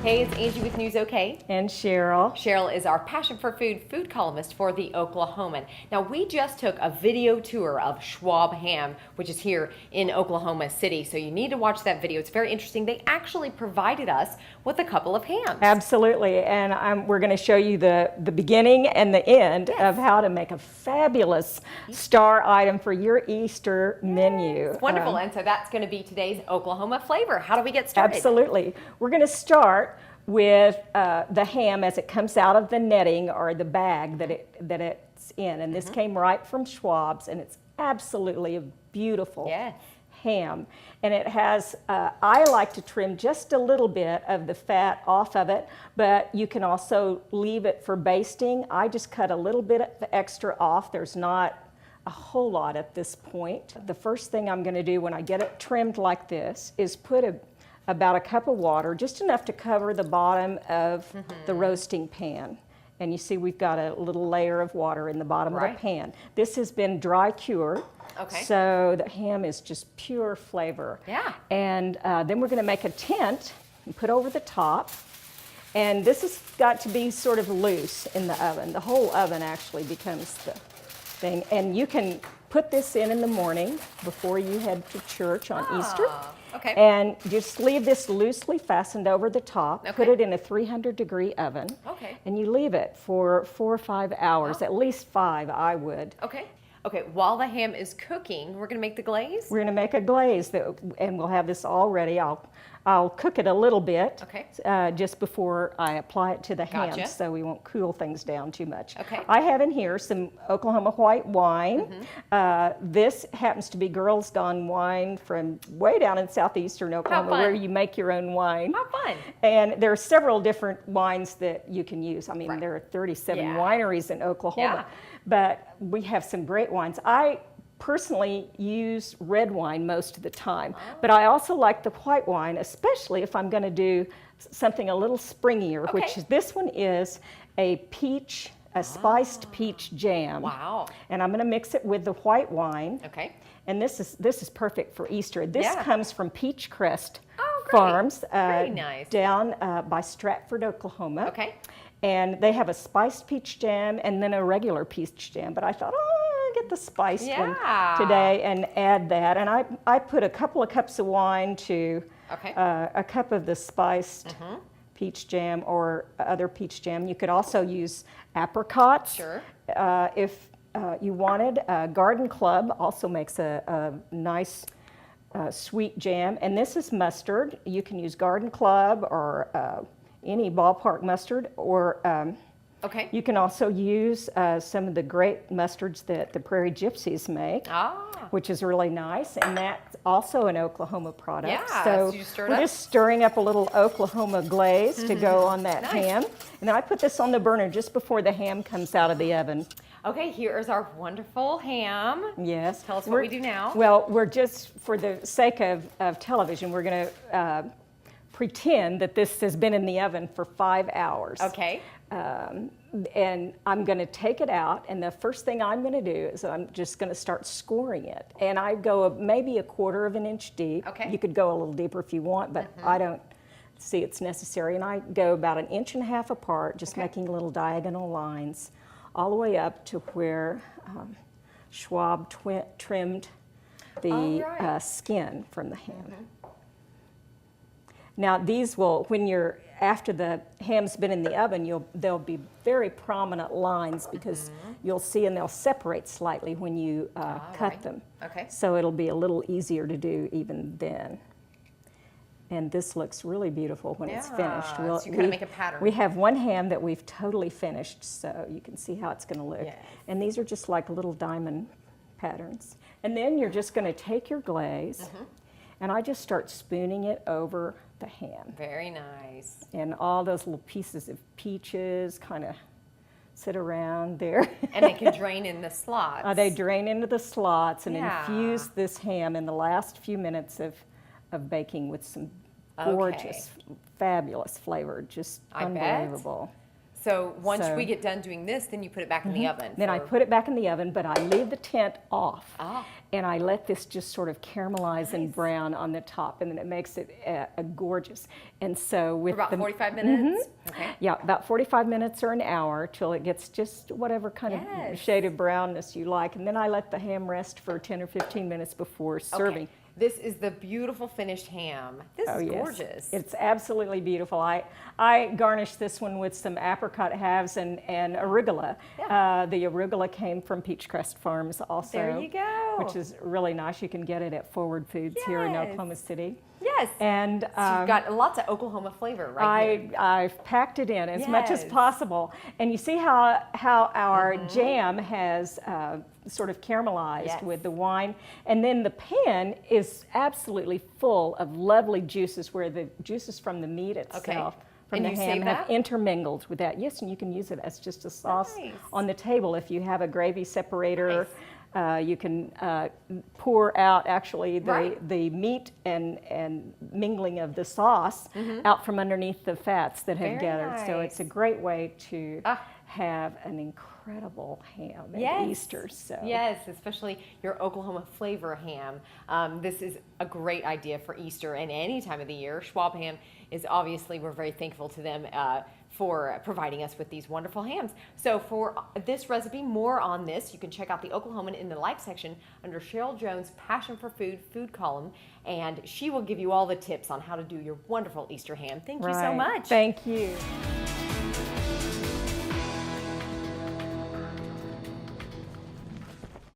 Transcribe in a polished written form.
Hey, it's Angie with News OK. And Sherrel. Sherrel is our passion for food columnist for the Oklahoman. Now, we just took a video tour of Schwab ham, which is here in Oklahoma City. So you need to watch that video. It's very interesting. They actually provided us with a couple of hams. Absolutely. And we're going to show you the beginning and the end of how to make a fabulous star item for your Easter menu. It's wonderful. And so that's going to be today's Oklahoma flavor. How do we get started? Absolutely. We're going to start with the ham as it comes out of the netting or the bag that it's in. And this came right from Schwab's, and it's absolutely a beautiful ham. And it has, I like to trim just a little bit of the fat off of it, but you can also leave it for basting. I just cut a little bit of the extra off. There's not a whole lot at this point. The first thing I'm going to do when I get it trimmed like this is put about a cup of water, just enough to cover the bottom of the roasting pan. And you see we've got a little layer of water in the bottom of the pan. This has been dry cured, so the ham is just pure flavor. Yeah. And then we're going to make a tent and put over the top. And this has got to be sort of loose in the oven. The whole oven actually becomes the thing. And you can put this in the morning before you head to church on Easter. Okay. And just leave this loosely fastened over the top. Put it in a 300-degree oven. Okay. And you leave it for 4 or 5 hours, at least 5, I would. Okay. Okay, while the ham is cooking, we're going to make the glaze? We're going to make a glaze, and we'll have this all ready. I'll cook it a little bit just before I apply it to the ham, so we won't cool things down too much. Okay. I have in here some Oklahoma white wine. This happens to be Girls Gone wine from way down in southeastern Oklahoma, where you make your own wine. How fun. And there are several different wines that you can use. I mean, there are 37 wineries in Oklahoma, but we have some great wines. I personally use red wine most of the time, but I also like the white wine, especially if I'm going to do something a little springier, which this one is a spiced peach jam. Wow. And I'm going to mix it with the white wine. Okay. And this is perfect for Easter. This comes from Peach Crest Farms down by Stratford, Oklahoma. Okay. And they have a spiced peach jam and then a regular peach jam. But I thought, I'll get the spiced one today and add that. And I put a couple of cups of wine to a cup of the spiced peach jam or other peach jam. You could also use apricots. Sure. If you wanted. Garden Club also makes a nice sweet jam. And this is mustard. You can use Garden Club or any ballpark mustard, or you can also use some of the great mustards that the Prairie Gypsies make, which is really nice, and that's also an Oklahoma product. Yeah, so we're just stirring up a little Oklahoma glaze to go on that ham, and then I put this on the burner just before the ham comes out of the oven. Okay, here's our wonderful ham. Yes. Tell us what we do now. Well, we're just, for the sake of television, we're going to pretend that this has been in the oven for 5 hours. Okay. And I'm going to take it out, and the first thing I'm going to do is I'm just going to start scoring it. And I go maybe a 1/4 of an inch deep. Okay. You could go a little deeper if you want, but I don't see it's necessary. And I go about 1.5 inches apart, just making little diagonal lines all the way up to where Schwab trimmed the skin from the ham. Now these will, after the ham's been in the oven, there'll be very prominent lines because you'll see, and they'll separate slightly when you cut them. Okay. So it'll be a little easier to do even then. And this looks really beautiful when it's finished. So you kind of make a pattern. We have one ham that we've totally finished, so you can see how it's going to look. Yes. And these are just like little diamond patterns. And then you're just going to take your glaze, and I just start spooning it over the ham. Very nice. And all those little pieces of peaches kind of sit around there. And they can drain in the slots. They drain into the slots and infuse this ham in the last few minutes of baking with some gorgeous, fabulous flavor. Just unbelievable. So once we get done doing this, then you put it back in the oven. Then I put it back in the oven, but I leave the tent off. and I let this just sort of caramelize and brown on the top, and then it makes it gorgeous. And so with For about 45 minutes? Okay. Yeah, about 45 minutes or an hour till it gets just whatever kind of shade of brownness you like. And then I let the ham rest for 10 or 15 minutes before serving. Okay. This is the beautiful finished ham. This is gorgeous. It's absolutely beautiful. I garnished this one with some apricot halves and arugula. Yeah. The arugula came from Peachcrest Farms also. There you go. Which is really nice. You can get it at Forward Foods here in Oklahoma City. Yes. And so you've got lots of Oklahoma flavor right here. I've packed it in as much as possible. And you see how our jam has sort of caramelized with the wine. And then the pan is absolutely full of lovely juices where the juices from the meat itself from the ham have intermingled with that. Yes, and you can use it as just a sauce on the table. If you have a gravy separator, you can pour out actually the meat and mingling of the sauce out from underneath the fats that have gathered. So it's a great way to have an incredible ham at Easter. So. Yes, especially your Oklahoma flavor ham. This is a great idea for Easter and any time of the year. Schwab Ham is obviously, we're very thankful to them for providing us with these wonderful hams. So for this recipe, more on this, you can check out the Oklahoman in the Like section under Sherrel Jones' Passion for Food food column, and she will give you all the tips on how to do your wonderful Easter ham. Thank you so much. Thank you.